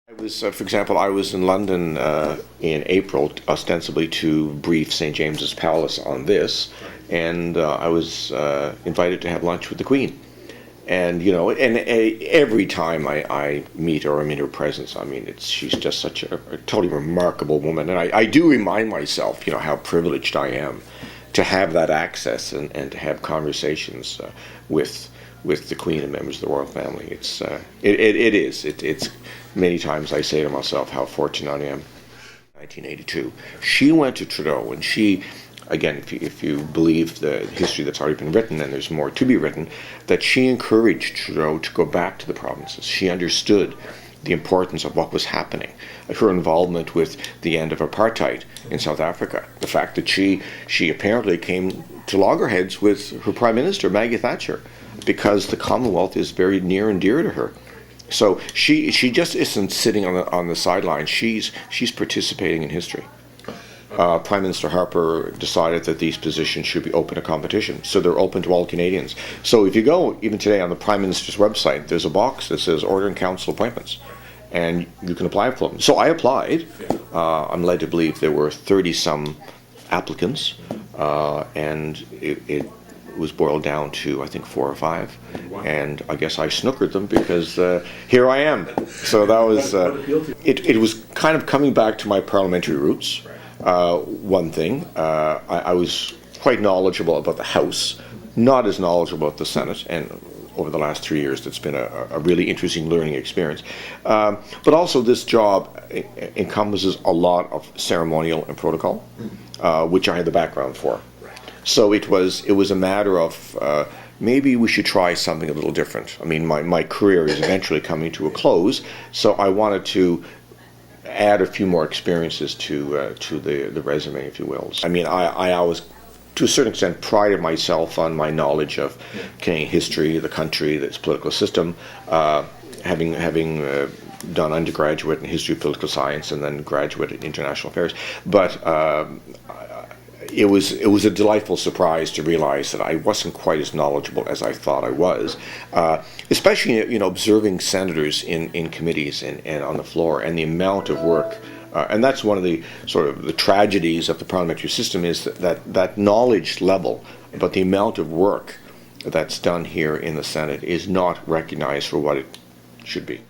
For example, I was in London in April, ostensibly to brief St. James's Palace on this, and I was invited to have lunch with the Queen. And every time I meet her, I'm in her presence. I mean, she's just such a totally remarkable woman, and I do remind myself, how privileged I am to have that access and to have conversations with the Queen and members of the royal family. It's many times I say to myself how fortunate I am. 1982, she went to Trudeau, and she, again, if you believe the history that's already been written, and there's more to be written, that she encouraged Trudeau to go back to the provinces. She understood the importance of what was happening. Her involvement with the end of apartheid in South Africa, the fact that she apparently came to loggerheads with her Prime Minister, Maggie Thatcher, because the Commonwealth is very near and dear to her. So she just isn't sitting on the sidelines. She's participating in history. Prime Minister Harper decided that these positions should be open to competition, so they're open to all Canadians. So if you go, even today, on the Prime Minister's website, there's a box that says Order and Council Appointments, and you can apply for them. So I applied. I'm led to believe there were 30-some applicants, and it was boiled down to, I think, 4 or 5. Wow. And I guess I snookered them because here I am. So that was, it was kind of coming back to my parliamentary roots. One thing, I was quite knowledgeable about the House, not as knowledgeable about the Senate, and over the last 3 years it's been a really interesting learning experience. But also this job encompasses a lot of ceremonial and protocol, which I had the background for. So it was a matter of maybe we should try something a little different. I mean, my career is eventually coming to a close, so I wanted to add a few more experiences to the resume, if you will. I mean, I always, to a certain extent, prided myself on my knowledge of Canadian history, the country, its political system, having done undergraduate in history of political science and then graduate in international affairs. But it was a delightful surprise to realize that I wasn't quite as knowledgeable as I thought I was, especially observing senators in committees and on the floor, and the amount of work. And that's one of the sort of the tragedies of the parliamentary system, is that knowledge level about the amount of work that's done here in the Senate is not recognized for what it should be.